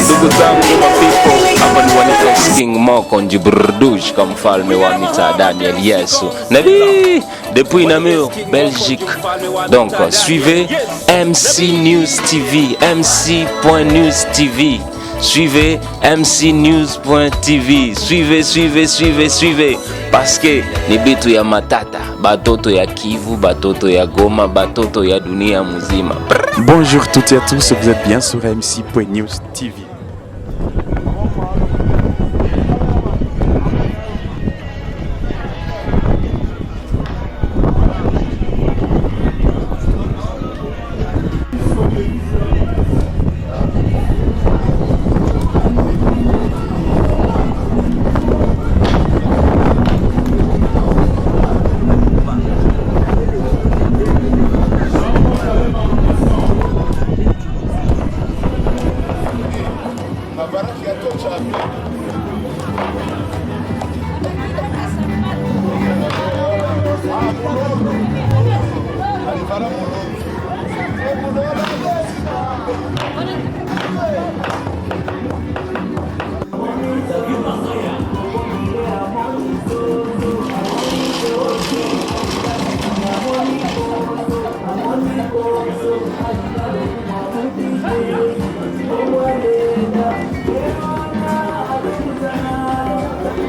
Ndugu zangu mapipo, hapa ni wanita King Moko Njiburdush comme mfalme wa mita Daniel Yesu Nabi depuis Namur, Belgique. Donc suivez MC News TV, MC.News TV. Suivez mcnews.tv. Suivez parce que ni bitu ya matata, batoto ya Kivu, batoto ya Goma, batoto ya dunia muzima. Bonjour toutes et à tous, vous êtes bien sur mc.news TV.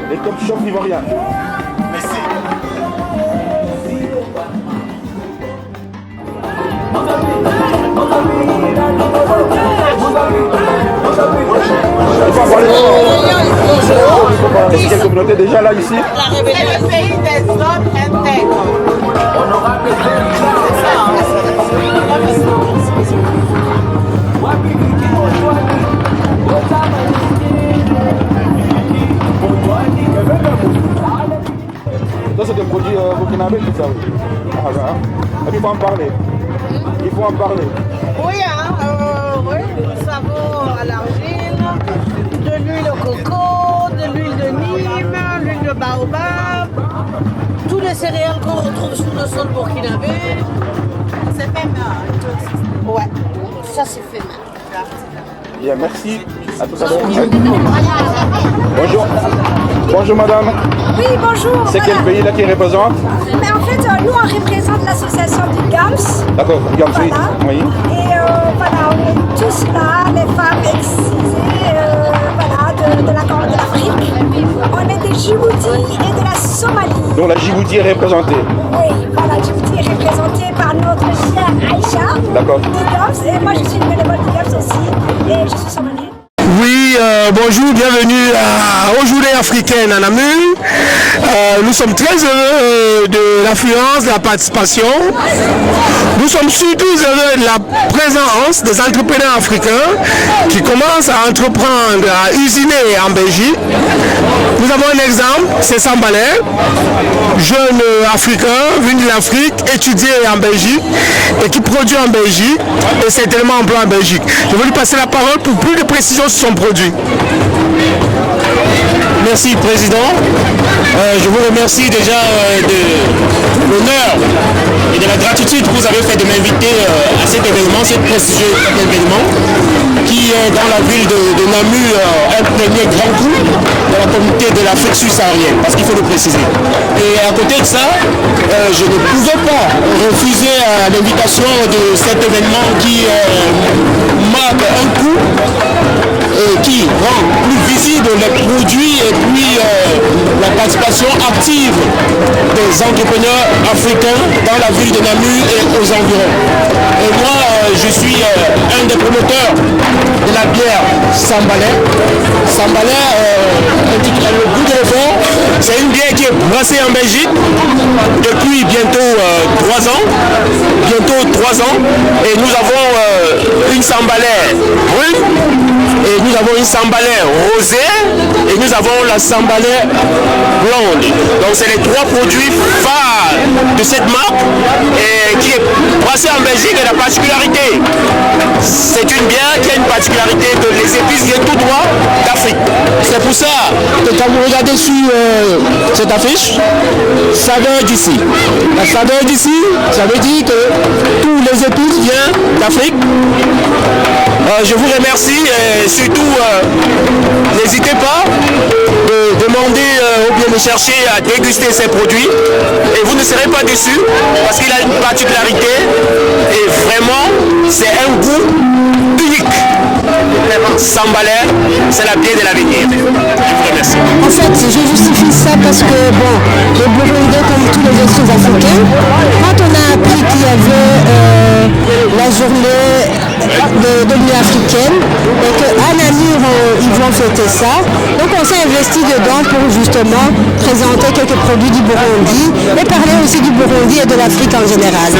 Les top shops ivoiriens. Merci. Est-ce qu'il y a une communauté déjà là ici? Le pays des hommes intègres. Ça c'est des produits burkinabés tout ça. Et puis il faut en parler. Il faut en parler. Oui, oui, du savon à l'argile, de l'huile au coco, de l'huile de Nîmes, l'huile de baobab, tous les céréales qu'on retrouve sur le sol burkinabé. C'est fait main. Ouais, ça c'est fait main. Bien, merci. À tout à l'heure. Bonjour. Bonjour madame. Oui, bonjour. C'est quel pays là qui représente? Mais en fait, nous on représente l'association du GAMS. D'accord, GAMS, Voilà. oui. Et voilà, on est tous là, les femmes excisées voilà, de la Corne de l'Afrique. On est de Djibouti et de la Somalie. Donc la Djibouti est représentée. Oui, voilà, Djibouti est représentée par notre chère Aïcha. D'accord. Du GAMS. Et moi je suis une bénévole du GAMS aussi. Et je suis somalienne. Oui, bonjour, bienvenue aux Journées africaines à Namur. Nous sommes très heureux de l'affluence, de la participation. Nous sommes surtout heureux de la présence des entrepreneurs africains qui commencent à entreprendre, à usiner en Belgique. Nous avons un exemple, c'est Sambalé, jeune africain venu de l'Afrique, étudié en Belgique et qui produit en Belgique et certainement emploie en Belgique. Je vais lui passer la parole pour plus de précisions sur son produit. Merci Président. Je vous remercie déjà de l'honneur et de la gratitude que vous avez fait de m'inviter à cet événement, cet prestigieux événement qui est dans la ville de Namur un premier grand coup dans la communauté de l'Afrique subsaharienne, parce qu'il faut le préciser. Et à côté de ça, je ne pouvais pas refuser l'invitation de cet événement qui marque un coup qui rend plus visible les produits et puis la participation active des entrepreneurs africains dans la ville de Namur et aux environs. Et moi, je suis un des promoteurs de la bière Sambalé. Sambalé, le goût de l'effort, c'est une bière qui est brassée en Belgique depuis bientôt 3 ans. Et nous avons une Sambalé brune. Et nous avons une Sambalé rosée et nous avons la Sambalé blonde. Donc c'est les 3 produits phares de cette marque et qui est brassée en Belgique. Et la particularité, c'est une bière qui a une particularité que les épices viennent tout droit d'Afrique. C'est pour ça que quand vous regardez sur cette affiche, saveur d'ici. La saveur d'ici, ça veut dire que tous les épices viennent d'Afrique. Je vous remercie et surtout n'hésitez pas de demander ou bien de chercher à déguster ces produits et vous ne serez pas déçus parce qu'il a une particularité et vraiment c'est un goût unique. Sambalais, c'est la bière de l'avenir. Je vous remercie. En fait, je justifie ça parce que, bon, les Burundais, comme tous les autres Africains, quand on a appris qu'il y avait la journée de l'Union africaine et qu'à Namur, ils vont fêter ça, donc on s'est investi dedans pour justement présenter quelques produits du Burundi et parler aussi du Burundi et de l'Afrique en général.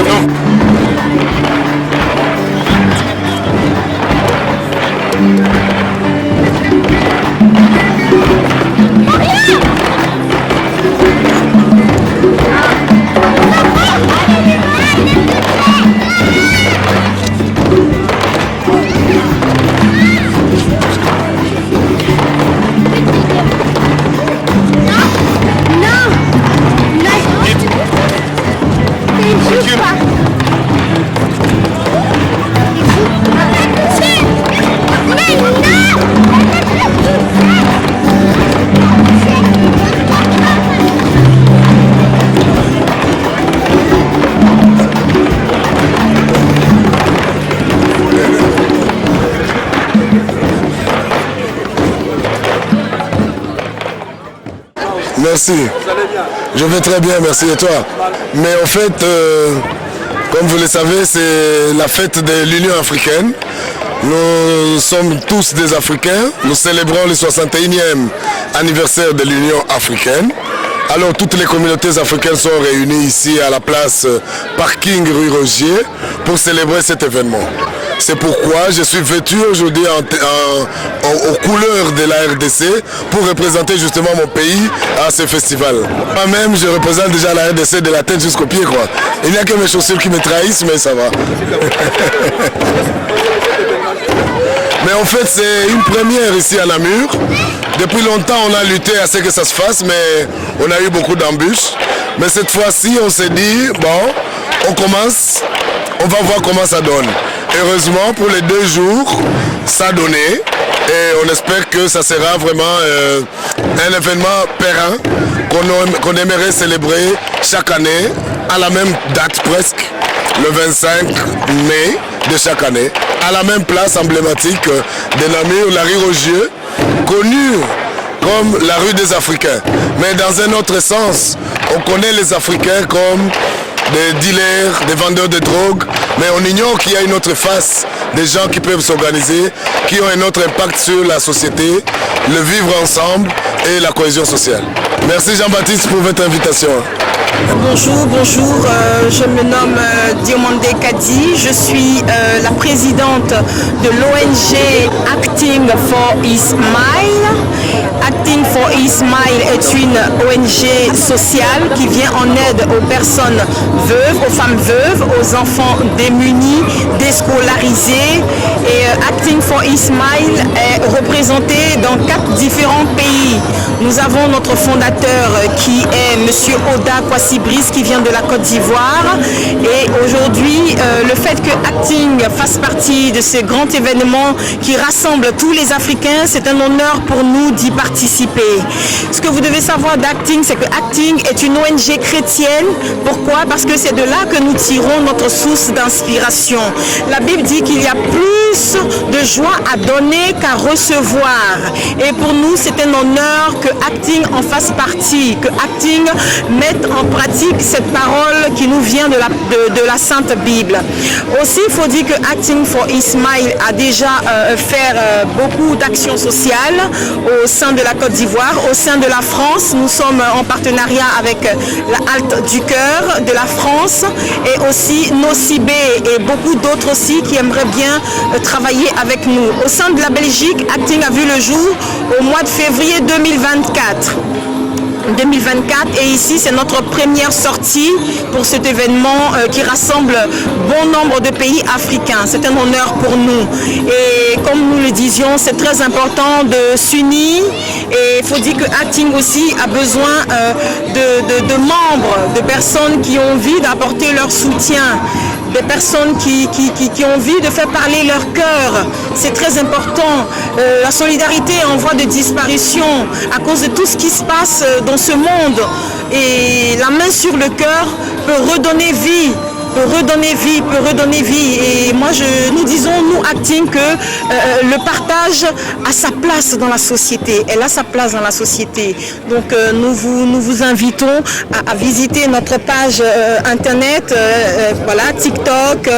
Merci. Je vais très bien, merci. Et toi? Mais en fait, comme vous le savez, c'est la fête de l'Union africaine. Nous sommes tous des Africains. Nous célébrons le 61e anniversaire de l'Union africaine. Alors toutes les communautés africaines sont réunies ici à la place Parking rue Rogier pour célébrer cet événement. C'est pourquoi je suis vêtu aujourd'hui aux couleurs de la RDC pour représenter justement mon pays à ce festival. Moi-même, je représente déjà la RDC de la tête jusqu'aux pieds, quoi. Il n'y a que mes chaussures qui me trahissent, mais ça va. Mais en fait, c'est une première ici à Namur. Depuis longtemps, on a lutté à ce que ça se fasse, mais on a eu beaucoup d'embûches. Mais cette fois-ci, on s'est dit, bon, on commence, on va voir comment ça donne. Heureusement, pour les 2 jours, ça a donné. Et on espère que ça sera vraiment un événement périn qu'on aimerait célébrer chaque année à la même date presque, le 25 mai de chaque année, à la même place emblématique de Namur, la rue Rogier, connue comme la rue des Africains. Mais dans un autre sens, on connaît les Africains comme des dealers, des vendeurs de drogue, mais on ignore qu'il y a une autre face, des gens qui peuvent s'organiser, qui ont un autre impact sur la société, le vivre ensemble et la cohésion sociale. Merci Jean-Baptiste pour votre invitation. Bonjour, je me nomme Diomande Kadi, je suis la présidente de l'ONG Acting for Ismail. Acting for Ismail est une ONG sociale qui vient en aide aux personnes veuves, aux femmes veuves, aux enfants démunis, déscolarisés. Et Acting for Ismail est représenté dans 4 différents pays. Nous avons notre fondateur qui est Monsieur Oda Kwasi-Brice qui vient de la Côte d'Ivoire. Et aujourd'hui, le fait que Acting fasse partie de ce grand événement qui rassemble tous les Africains, c'est un honneur pour nous d'y participer. Ce que vous devez savoir d'Acting, c'est que Acting est une ONG chrétienne. Pourquoi? Parce que c'est de là que nous tirons notre source d'inspiration. La Bible dit qu'il y a plus de joie à donner qu'à recevoir. Et pour nous, c'est un honneur que Acting en fasse partie, que Acting mette en pratique cette parole qui nous vient de la Sainte Bible. Aussi, il faut dire que Acting for Ismail a déjà fait beaucoup d'actions sociales au sein de la Côte d'Ivoire, au sein de la France. Nous sommes en partenariat avec la Halte du Cœur de la France et aussi Nocibé et beaucoup d'autres aussi qui aimeraient bien travailler avec nous. Au sein de la Belgique, Acting a vu le jour au mois de février 2024. Et ici c'est notre première sortie pour cet événement qui rassemble bon nombre de pays africains. C'est un honneur pour nous et comme nous le disions, c'est très important de s'unir et il faut dire que Acting aussi a besoin de membres, de personnes qui ont envie d'apporter leur soutien des personnes qui ont envie de faire parler leur cœur. C'est très important. La solidarité est en voie de disparition à cause de tout ce qui se passe dans ce monde. Et la main sur le cœur peut redonner vie. Peut redonner vie. Et moi, nous disons, nous, Acting, que le partage a sa place dans la société. Elle a sa place dans la société. Donc, nous vous invitons à visiter notre page internet, voilà, TikTok,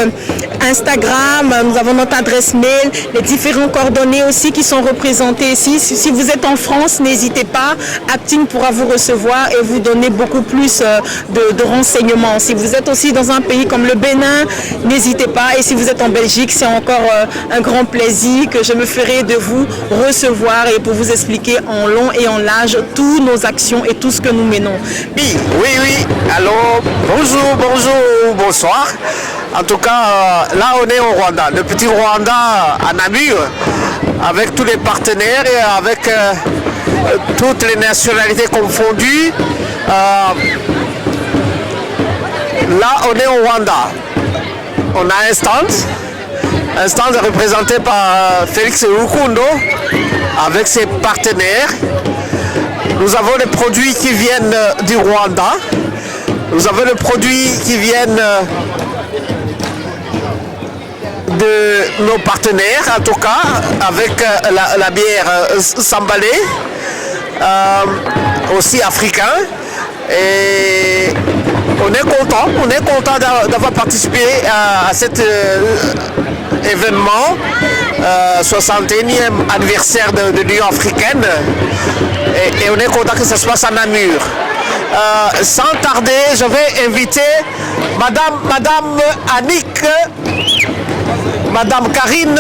Instagram. Nous avons notre adresse mail, les différents coordonnées aussi qui sont représentées ici. Si vous êtes en France, n'hésitez pas. Acting pourra vous recevoir et vous donner beaucoup plus de renseignements. Si vous êtes aussi dans un pays comme le Bénin, n'hésitez pas. Et si vous êtes en Belgique, c'est encore un grand plaisir que je me ferai de vous recevoir et pour vous expliquer en long et en large toutes nos actions et tout ce que nous menons. Oui. Alors, bonjour, bonsoir. En tout cas, là on est au Rwanda, le petit Rwanda à Namur, avec tous les partenaires et avec toutes les nationalités confondues. Là, on est au Rwanda. On a un stand représenté par Félix Rukundo avec ses partenaires. Nous avons les produits qui viennent du Rwanda. Nous avons les produits qui viennent de nos partenaires, en tout cas, avec la bière Sambalé, aussi africain. Et on est content d'avoir participé à cet événement, 61e anniversaire de l'Union africaine, et on est content que ça se passe à Namur. Sans tarder, je vais inviter Madame Annick, Madame Karine,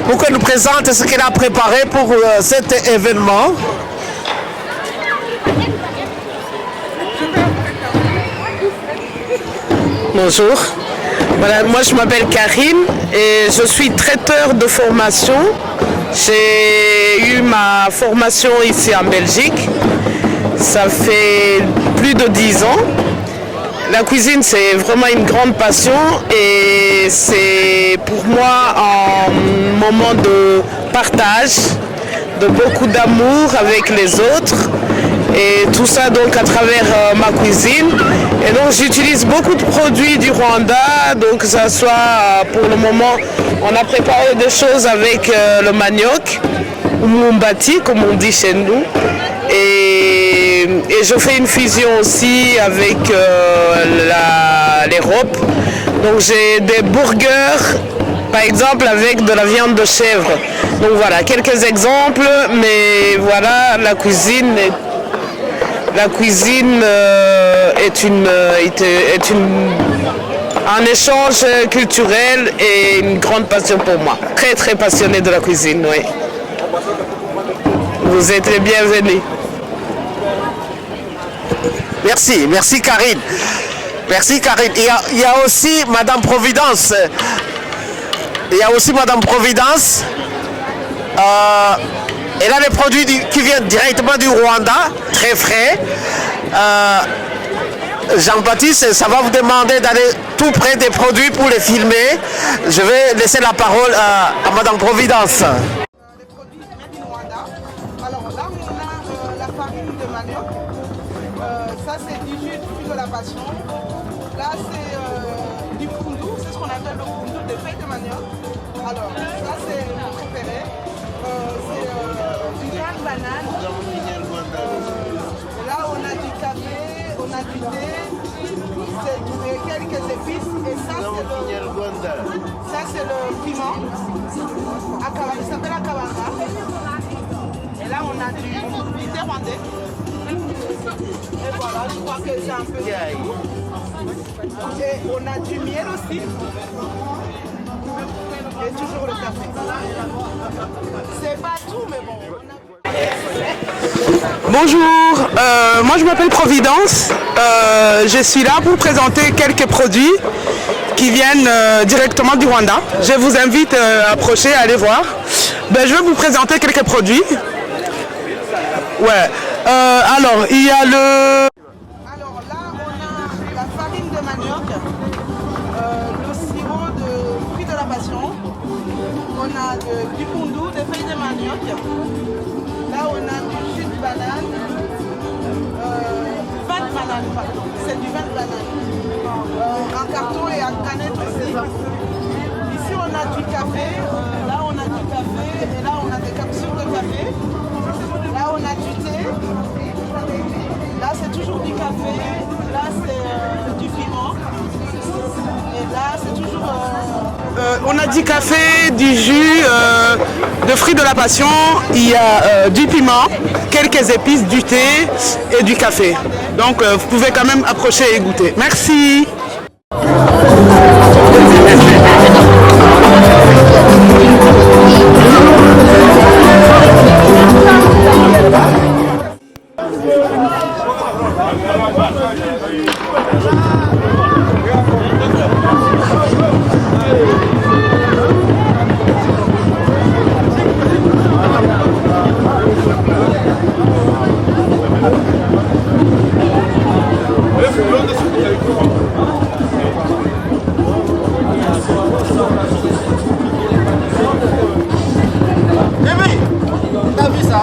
pour qu'elle nous présente ce qu'elle a préparé pour cet événement. Bonjour, voilà, moi je m'appelle Karine et je suis traiteur de formation. J'ai eu ma formation ici en Belgique, ça fait plus de 10 ans. La cuisine c'est vraiment une grande passion et c'est pour moi un moment de partage, de beaucoup d'amour avec les autres. Et tout ça donc à travers ma cuisine. Et donc j'utilise beaucoup de produits du Rwanda, donc que ça soit pour le moment, on a préparé des choses avec le manioc, ou mumbati comme on dit chez nous. Et je fais une fusion aussi avec les ropes. Donc j'ai des burgers, par exemple avec de la viande de chèvre. Donc voilà, quelques exemples, mais voilà, la cuisine est un échange culturel et une grande passion pour moi. Très très passionné de la cuisine, oui. Vous êtes les bienvenus. Merci Karine. Merci Karine. Il y a aussi Madame Providence. Elle a des produits qui viennent directement du Rwanda, très frais. Jean-Baptiste, ça va vous demander d'aller tout près des produits pour les filmer. Je vais laisser la parole à Madame Providence. Les produits viennent du Rwanda. Alors là, on a la farine de manioc. Ça, c'est du jus de la passion. Là, c'est du kundu. C'est ce qu'on appelle le kundu, des feuilles de manioc. Alors, ça, c'est mon préféré. C'est du grain de banane. Là, on a du café, on a du thé, c'est quelques épices. Et ça, c'est le piment. Il s'appelle akabanga. Et là, on a du thé rwandais. Et voilà, je crois que c'est un peu de tout. Et on a du miel aussi. Et toujours le café. C'est pas tout, mais bon. Bonjour, moi je m'appelle Providence. Je suis là pour présenter quelques produits qui viennent directement du Rwanda. Je vous invite à approcher, à aller voir. Je vais vous présenter quelques produits. Ouais. Alors, il y a le... Alors là, on a la farine de manioc, le a du koundou, des feuilles de manioc. Là, on a du jus de banane. Vin de banane, pardon. C'est du vin de banane. En carton et en canette aussi. Ici, on a du café. Là, on a du café. Et là, on a des capsules de café. Là, on a du thé. Là, c'est toujours du café. Là, c'est du piment. Et là, c'est toujours... on a du café, du jus, de fruits de la passion. Il y a du piment, quelques épices, du thé et du café. Donc, vous pouvez quand même approcher et goûter. Merci. T'as vu ça?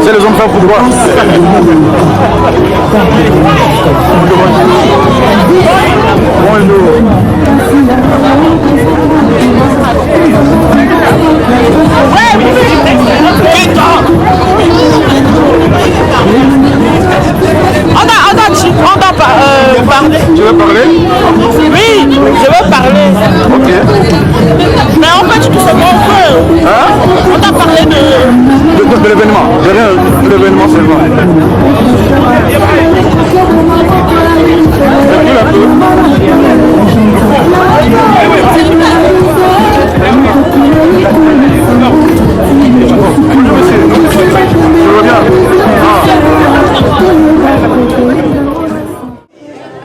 C'est les hommes frères pour droit. On doit parler. Tu veux parler? Oui, je veux parler. Ok. Mais en fait, tout simplement, on doit parler de l'événement. De rien, de l'événement seulement.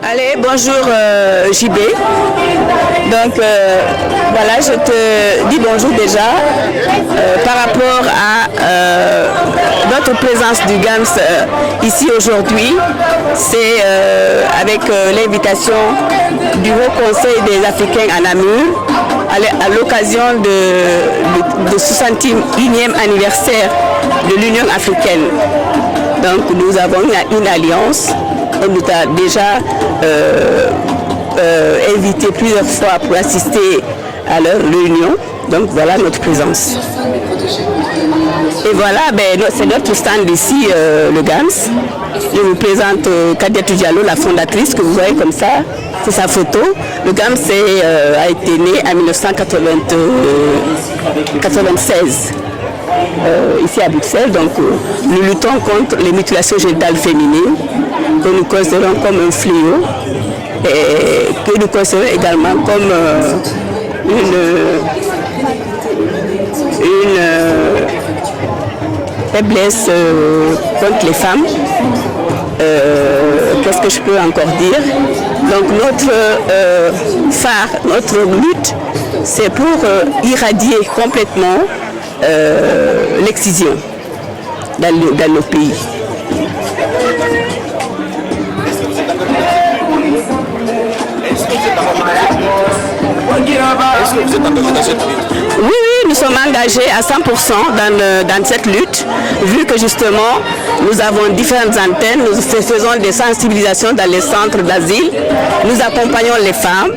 Allez, bonjour JB. Donc voilà, je te dis bonjour déjà par rapport à notre présence du GAMS ici aujourd'hui. C'est avec l'invitation du Haut Conseil des Africains à Namur à l'occasion de 61e anniversaire de l'Union africaine. Donc nous avons une alliance. On nous a déjà invité plusieurs fois pour assister à leur réunion. Donc voilà notre présence. Et voilà, c'est notre stand ici, le GAMS. Je vous présente Kadiatou Diallo, la fondatrice, que vous voyez comme ça. C'est sa photo. Le GAMS a été né en 1996. Ici à Bruxelles, donc nous luttons contre les mutilations génitales féminines que nous considérons comme un fléau et que nous considérons également comme une faiblesse contre les femmes. Qu'est-ce que je peux encore dire? Donc notre phare, notre lutte, c'est pour irradier complètement l'excision dans nos pays. Oui, nous sommes engagés à 100% dans cette lutte, vu que justement nous avons différentes antennes, nous faisons des sensibilisations dans les centres d'asile, nous accompagnons les femmes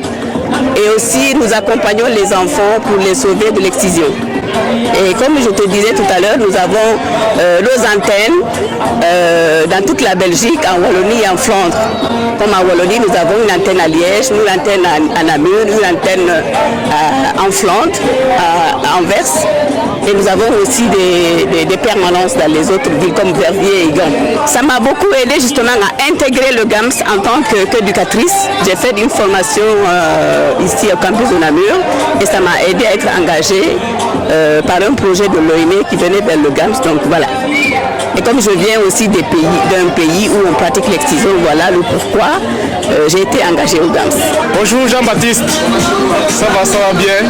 et aussi nous accompagnons les enfants pour les sauver de l'excision. Et comme je te disais tout à l'heure, nous avons nos antennes dans toute la Belgique, en Wallonie et en Flandre. Comme en Wallonie, nous avons une antenne à Liège, une antenne à Namur, une antenne en Flandre, à Anvers. Et nous avons aussi des permanences dans les autres villes comme Verviers et Gand. Ça m'a beaucoup aidé justement à intégrer le GAMS en tant qu'éducatrice. J'ai fait une formation ici au campus de Namur et ça m'a aidé à être engagée par un projet de l'OIM qui venait vers le GAMS. Donc voilà. Et comme je viens aussi d'un pays où on pratique l'excision, voilà le pourquoi j'ai été engagée au GAMS. Bonjour Jean-Baptiste, ça va bien.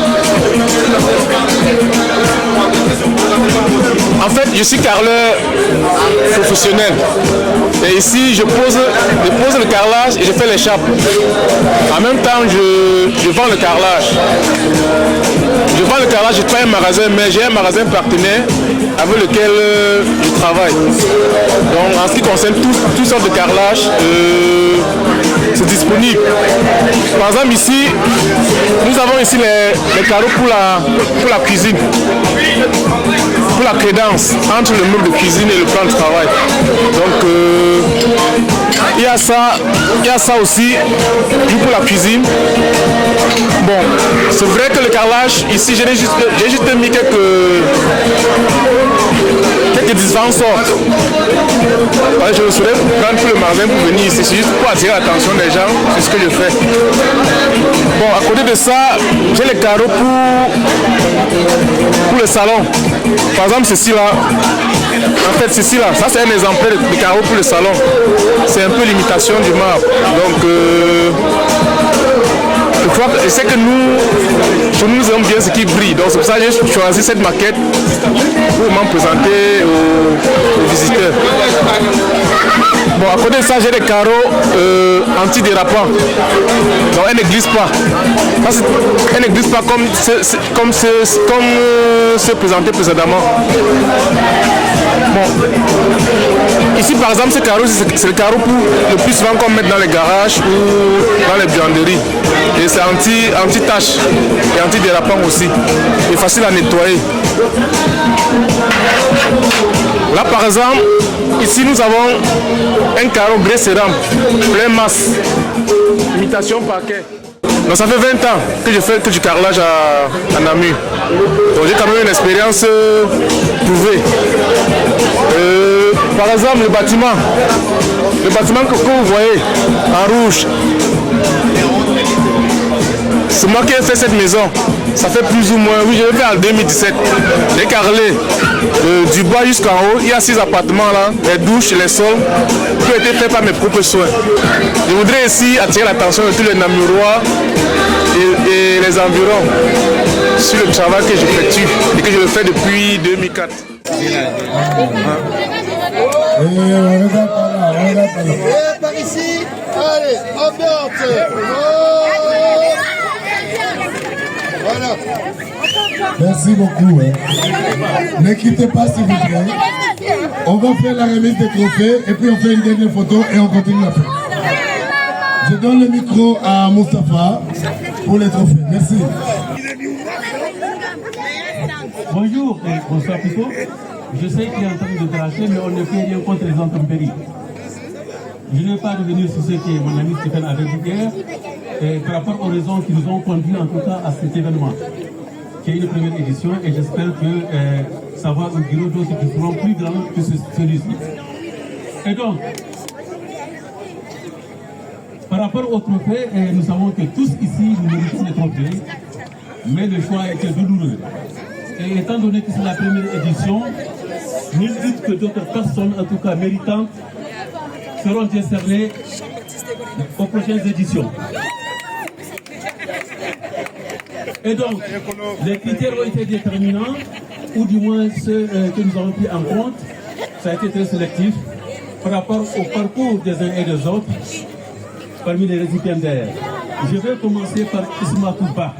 En fait, je suis carreleur professionnel. Et ici, je pose le carrelage et je fais l'échappe. En même temps, je vends le carrelage. Je vends le carrelage, je fais un magasin, mais j'ai un magasin partenaire avec lequel je travaille. Donc, en ce qui concerne toutes sortes de carrelage, c'est disponible. Par exemple, ici, nous avons ici les carreaux pour la cuisine, pour la crédence entre le meuble de cuisine et le plan de travail. Donc, il y a ça aussi, pour la cuisine. Bon, c'est vrai que le carrelage, ici, j'ai juste mis quelques différentes sortes. Ouais, je me souhaite prendre tout le magasin pour venir ici, c'est juste pour attirer l'attention des gens sur ce que je fais. Bon, à côté de ça, j'ai les carreaux pour le salon. Par exemple, ceci là, en fait, ceci là, ça c'est un exemplaire de carreaux pour le salon. C'est un peu l'imitation du marbre. Donc, je sais que nous aimons bien ce qui brille, donc c'est pour ça que j'ai choisi cette maquette pour m'en présenter aux visiteurs. Bon, à côté de ça, j'ai des carreaux antidérapants, donc elles ne glissent pas. Elles ne glissent pas comme ceux présentés précédemment. Bon. Ici par exemple, ce carreau, c'est le carreau le plus souvent qu'on met dans les garages ou dans les buanderies. Et c'est anti-tache et anti-dérapant aussi. Et facile à nettoyer. Là par exemple, ici nous avons un carreau grès cérame, plein masse, imitation parquet. Donc ça fait 20 ans que je fais du carrelage à Namur. Donc j'ai quand même une expérience prouvée. Par exemple le bâtiment que vous voyez en rouge, c'est moi qui ai fait cette maison. Ça fait plus ou moins, oui, je l'ai fait en 2017. J'ai carrelé du bas jusqu'en haut. Il y a 6 appartements là, les douches, les sols, qui ont été faits par mes propres soins. Je voudrais ici attirer l'attention de tous les Namurois et les environs sur le travail que j'effectue et que je le fais depuis 2004. Par ici, allez, ambiance. Voilà. Merci beaucoup. Ne quittez pas s'il vous plaît. On va faire la remise des trophées et puis on fait une dernière photo et on continue la fête. Je donne le micro à Moustapha pour les trophées. Merci. Bonjour et bonsoir plutôt. Je sais qu'il est en train de cracher, mais on ne fait rien contre les intempéries. Je ne vais pas revenir sur ce que mon ami Stéphane avait dit hier par rapport aux raisons qui nous ont conduit en tout cas à cet événement, qui est une première édition, et j'espère que ça va augurer d'autres qui seront plus grands que celui-ci. Et donc, par rapport au trophée, nous savons que tous ici nous méritons les trophées, mais le choix a été douloureux. Et étant donné que c'est la première édition, nul doute que d'autres personnes, en tout cas méritantes, seront décernées aux prochaines éditions. Et donc, les critères ont été déterminants, ou du moins ceux que nous avons pris en compte. Ça a été très sélectif par rapport au parcours des uns et des autres parmi les récipiendaires. Je vais commencer par Ismatou Ba.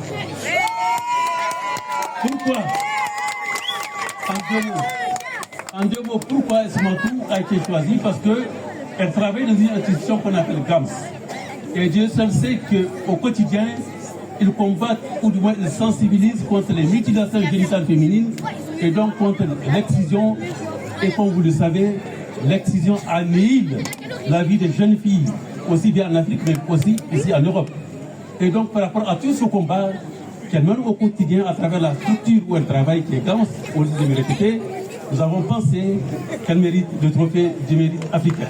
Pourquoi? En deux mots, pourquoi Ismatou a été choisi? Parce qu'elle travaille dans une institution qu'on appelle GAMS. Et Dieu seul sait qu'au quotidien, ils combattent, ou du moins ils sensibilisent contre les mutilations génitales féminines et donc contre l'excision. Et comme vous le savez, l'excision annihile la vie des jeunes filles, aussi bien en Afrique, mais aussi ici en Europe. Et donc par rapport à tout ce combat qu'elle mène au quotidien à travers la structure où elle travaille, qui est GAMS, au lieu de me répéter, nous avons pensé qu'elle mérite le trophée du mérite africain.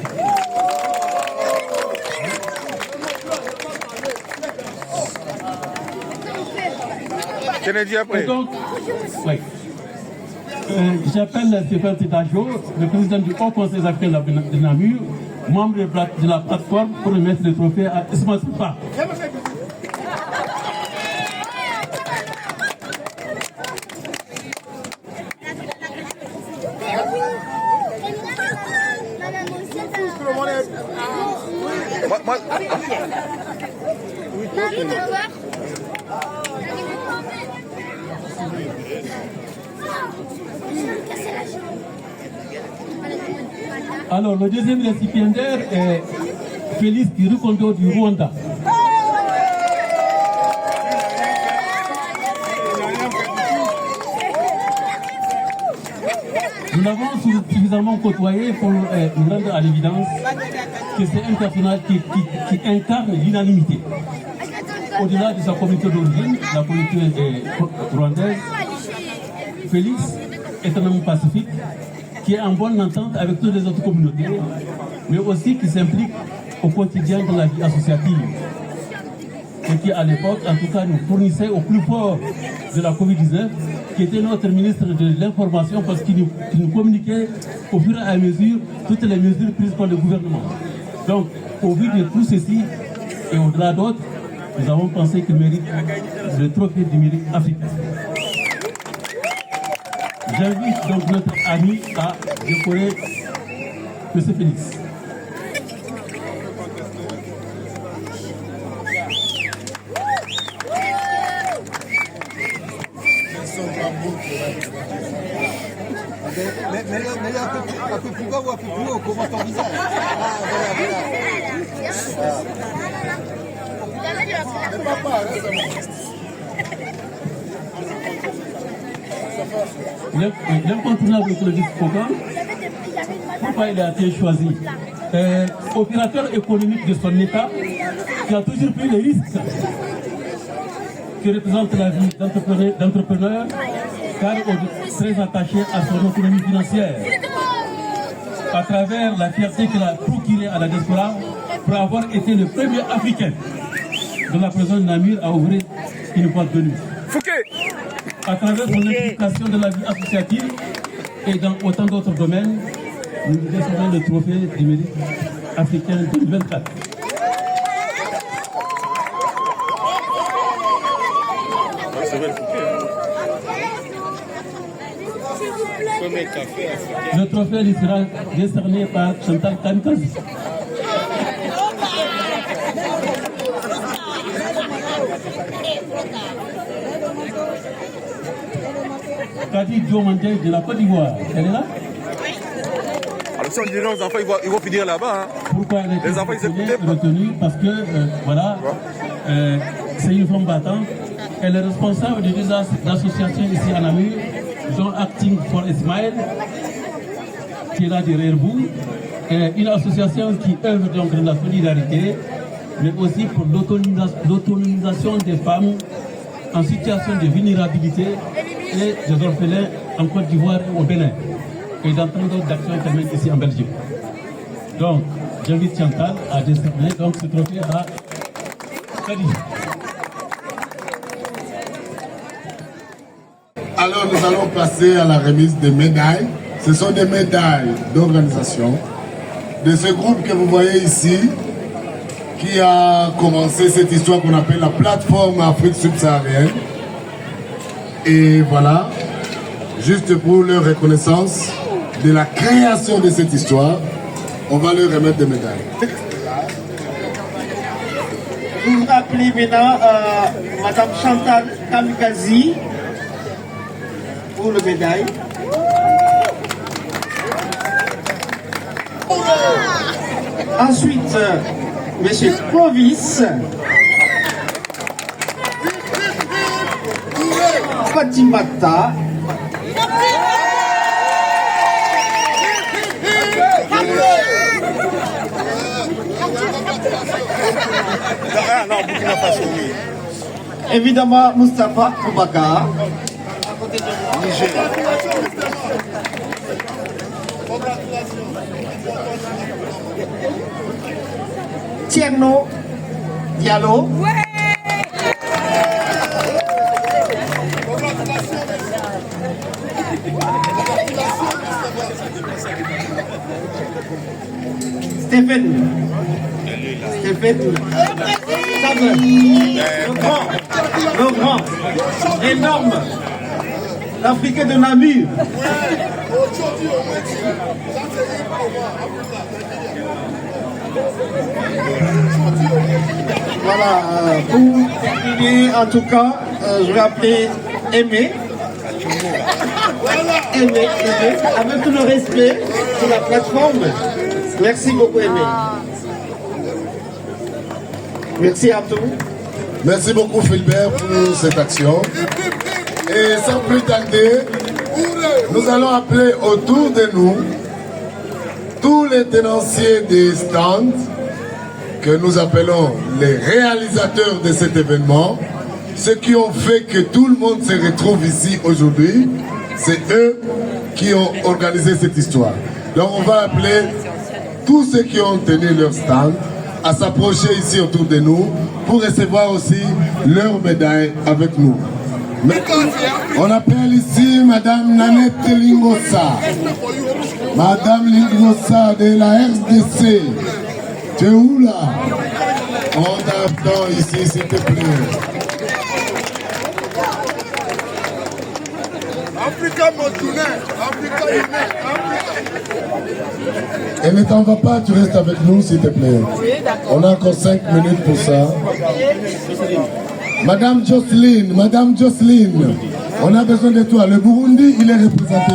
Et donc, oui. J'appelle Stéphane Titajo, le président du Haut Conseil africain de Namur, membre de la plateforme pour remettre le trophée à Ismatou Ba. Alors, le deuxième récipiendaire est Félix Kirukondo du Rwanda. Nous l'avons suffisamment côtoyé pour nous rendre à l'évidence que c'est un personnage qui incarne l'unanimité. Au-delà de sa communauté d'origine, la communauté rwandaise, Félix est un homme pacifique qui est en bonne entente avec toutes les autres communautés, mais aussi qui s'implique au quotidien dans la vie associative. Et qui, à l'époque, en tout cas, nous fournissait au plus fort de la Covid-19, qui était notre ministre de l'Information, parce qu'il nous communiquait au fur et à mesure toutes les mesures prises par le gouvernement. Donc, au vu de tout ceci, et au-delà d'autres, nous avons pensé qu'il mérite le trophée du mérite africain. J'invite donc notre ami à décorer M. Félix. Mets-le un peu plus bas ou un peu plus haut, comment ton visage? L'incontournable Claude Koka, pourquoi il a été choisi? Opérateur économique de son État, qui a toujours pris les risques que représente la vie d'entrepreneur, car il est très attaché à son autonomie financière. À travers la fierté qu'il a procurée à la diaspora pour avoir été le premier Africain de la prison de Namur à ouvrir une boîte de nuit. À travers son implication de la vie associative et dans autant d'autres domaines, nous décernons le trophée du mérite africain 2024. Le trophée lui sera décerné par Chantal Kamikaze. Kadi Diomandé de la Côte d'Ivoire. Elle est là? Alors si on dirait aux enfants, ils vont finir là-bas. Hein. Pourquoi elle est retenue? Parce que, voilà, c'est une femme battante. Elle est responsable de deux associations ici à Namur, dont Acting for Ismail, qui est là derrière vous, une association qui œuvre donc dans la solidarité, mais aussi pour l'autonomisation des femmes en situation de vulnérabilité et des orphelins en Côte d'Ivoire et au Bénin, et dans tant d'autres actions qu'elle mène ici en Belgique. Donc, j'invite Chantal à décerner donc ce trophée à Kadi. Alors nous allons passer à la remise des médailles. Ce sont des médailles d'organisation de ce groupe que vous voyez ici, qui a commencé cette histoire qu'on appelle la plateforme Afrique subsaharienne. Et voilà, juste pour leur reconnaissance de la création de cette histoire, on va leur remettre des médailles. Vous rappelez maintenant Madame Chantal Kamikazi pour le médaille. Ensuite, Monsieur Clovis, Fatimata, évidemment Moustapha Koubaka, Tierno Diallo, Stéphane, le grand, énorme, l'Africain de Namur. Voilà, pour terminer, en tout cas, je vais appeler Aimé. Aimé, avec tout le respect sur la plateforme. Merci beaucoup, Aimé. Merci à tous. Merci beaucoup Philbert pour cette action. Et sans plus tarder, nous allons appeler autour de nous tous les tenanciers des stands que nous appelons les réalisateurs de cet événement, ceux qui ont fait que tout le monde se retrouve ici aujourd'hui, c'est eux qui ont organisé cette histoire. Donc on va appeler tous ceux qui ont tenu leur stand à s'approcher ici autour de nous pour recevoir aussi leur médaille avec nous. On appelle ici Madame Nanette Lingosa. Madame Lingosa de la RDC. Tu es où là? On t'attend ici s'il te plaît. Africa Motunet, Africa Unite, Et ne t'en va pas, tu restes avec nous s'il te plaît. On a encore 5 minutes pour ça. Madame Jocelyne, on a besoin de toi. Le Burundi, il est représenté.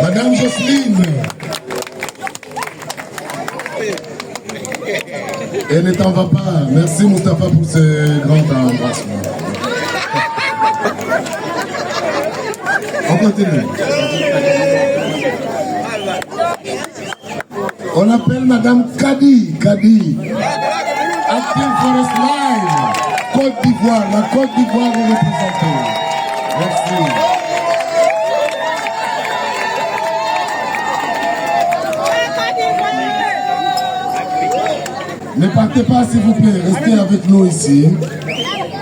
Madame Jocelyne. Et ne t'en va pas. Merci Moustapha pour ce grand embrassement. On continue. On appelle Madame Kadi. Acting for Ismail. Côte d'Ivoire. La Côte d'Ivoire est représentée. Merci. Ne partez pas s'il vous plaît. Restez avec nous ici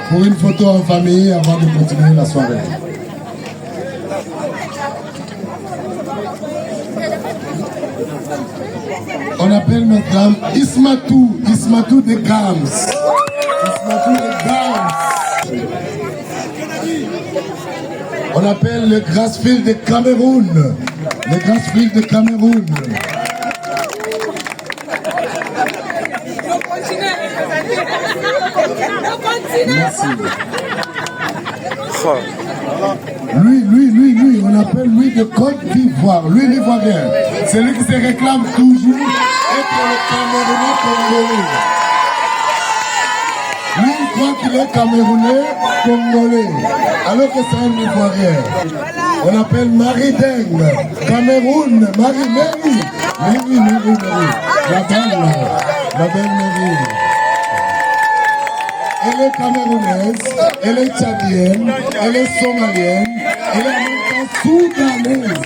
pour une photo en famille avant de continuer la soirée. On appelle Madame Ismatou de Gams. On appelle le Grassfield de Cameroun. Merci. Lui, on appelle lui de Côte d'Ivoire, lui l'Ivoirien. C'est lui qui se réclame toujours être le Camerounais congolais. Lui, il croit qu'il est Camerounais congolais, alors que c'est un Ivoirien. On appelle Marie Deng, Cameroun, Marie. La belle Marie. Elle est camerounaise, elle est tchadienne, elle est somalienne, elle est en même temps soudanaise.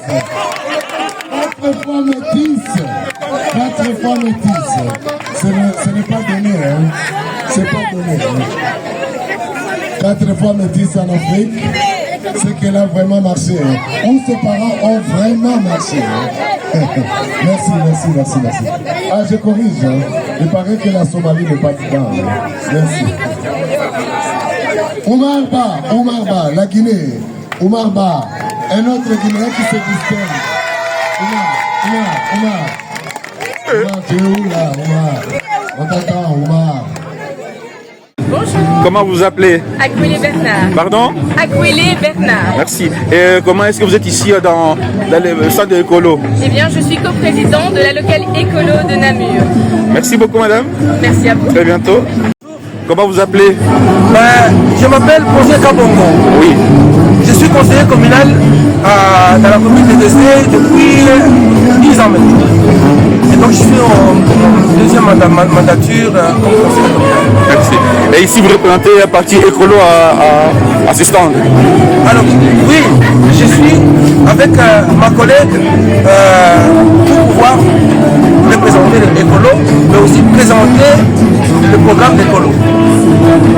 4 fois métisse. 4 fois métisse. Ce n'est pas donné, hein. C'est pas donné. Hein. 4 fois métisse en Afrique, c'est qu'elle a vraiment marché. Hein. Où ses parents ont vraiment marché. Hein. Merci. Ah, je corrige. Hein. Il paraît que la Somalie n'est pas dedans. Hein. Merci. Omar Ba, la Guinée. Omar Ba, un autre Guinéen qui se distingue. Omar, tu es où là, Omar? On t'attend, Omar. Bonjour. Comment vous appelez? Akwele Bernard. Pardon? Akwele Bernard. Merci. Et comment est-ce que vous êtes ici dans le centre de l'écolo? Eh bien, je suis coprésident de la locale écolo de Namur. Merci beaucoup, madame. Merci à vous. Très bientôt. Comment vous appelez? Je m'appelle Projet Kabongo. Oui. Je suis conseiller communal dans la commune de Dessé depuis 10 ans maintenant. Et donc je suis en deuxième mandature comme conseiller communal. Merci. Et ici vous représentez un parti écolo à ce stand? Alors oui, je suis avec ma collègue pour pouvoir représenter l'écolo, mais aussi présenter le programme d'écolo.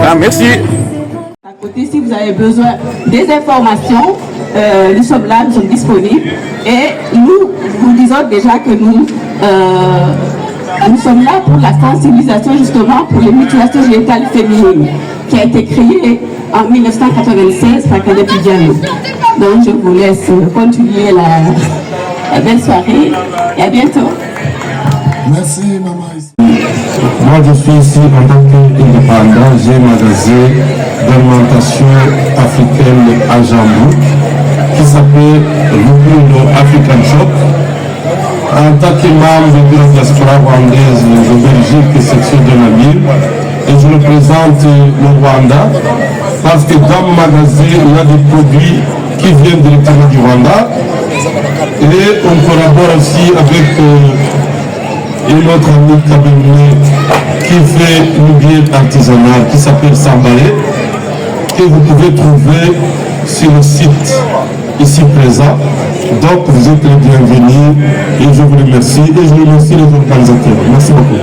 Ah, merci. À côté, si vous avez besoin des informations, nous sommes là, nous sommes disponibles. Et nous vous disons déjà que nous sommes là pour la sensibilisation justement pour les mutilations génitales féminines qui a été créée en 1996 par Kadhafi Diallo. Donc je vous laisse continuer la belle soirée et à bientôt. Merci maman. Moi je suis ici en tant qu'indépendant, j'ai un magasin d'alimentation africaine à Jambou qui s'appelle Lukundo African Shop. En tant que membre de la diaspora rwandaise de Belgique, section de Namur, et je représente le Rwanda parce que dans mon magasin il y a des produits qui viennent directement du Rwanda et on collabore aussi avec une autre amie camerounaise qui fait une bière artisanale qui s'appelle Sambalé, que vous pouvez trouver sur le site ici présent. Donc vous êtes les bienvenus et je vous remercie et je remercie les organisateurs. Merci beaucoup.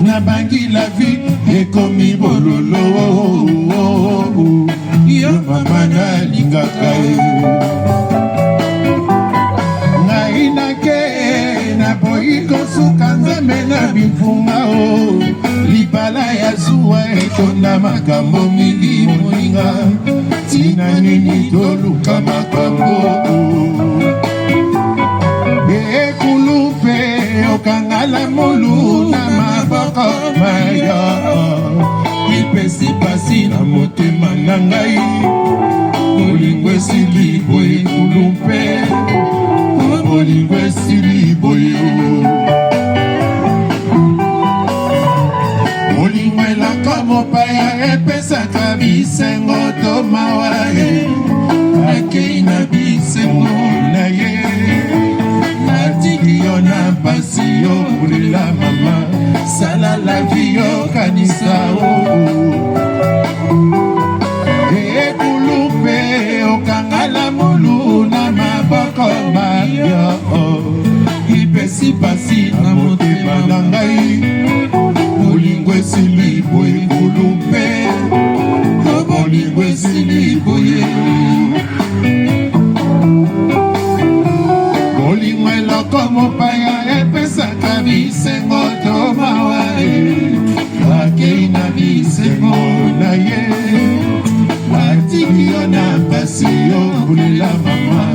Nabangi la vie et comme bololo yo mama na lingaka ngai na ke na boyi kosuka nzambe na bifunga o libala ya zuwa etonda makambo mingi moninga tina nini toluka makambo ekulupe okangala molu na maboko maya mipesi pasi na motema na ngai bolingo esili boye ekulupe bolingo esili boye bolingo elaka mopaya epesaka bisengo to mawa akei na bisengo na ye natiki yo na pasi yo kolela mama sala la vie yo kanisa o ekulupe okangala molu na maboko maya ipesi pasi na motema na ngai bolingo esili boye ekulupe bolingo moko mopaya epesaka bisengo to mawa akei na bisengo na ye atiki yo na pasi yo kolela mama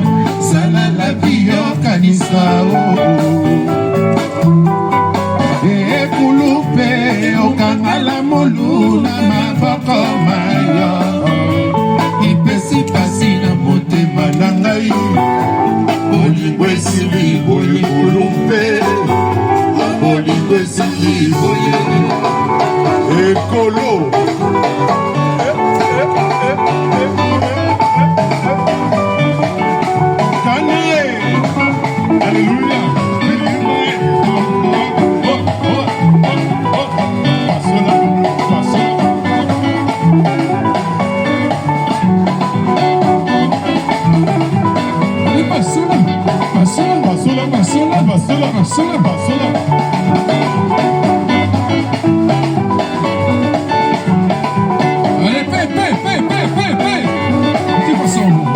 sala la vi yo kanisa o ekulupe okangala molu na maboko mayo ipesi pasi na motema na ngai bolingo esili boye kulumpe bolingo esili boye ekolo kanie aleluya basula. Allez, paix. Petit poisson.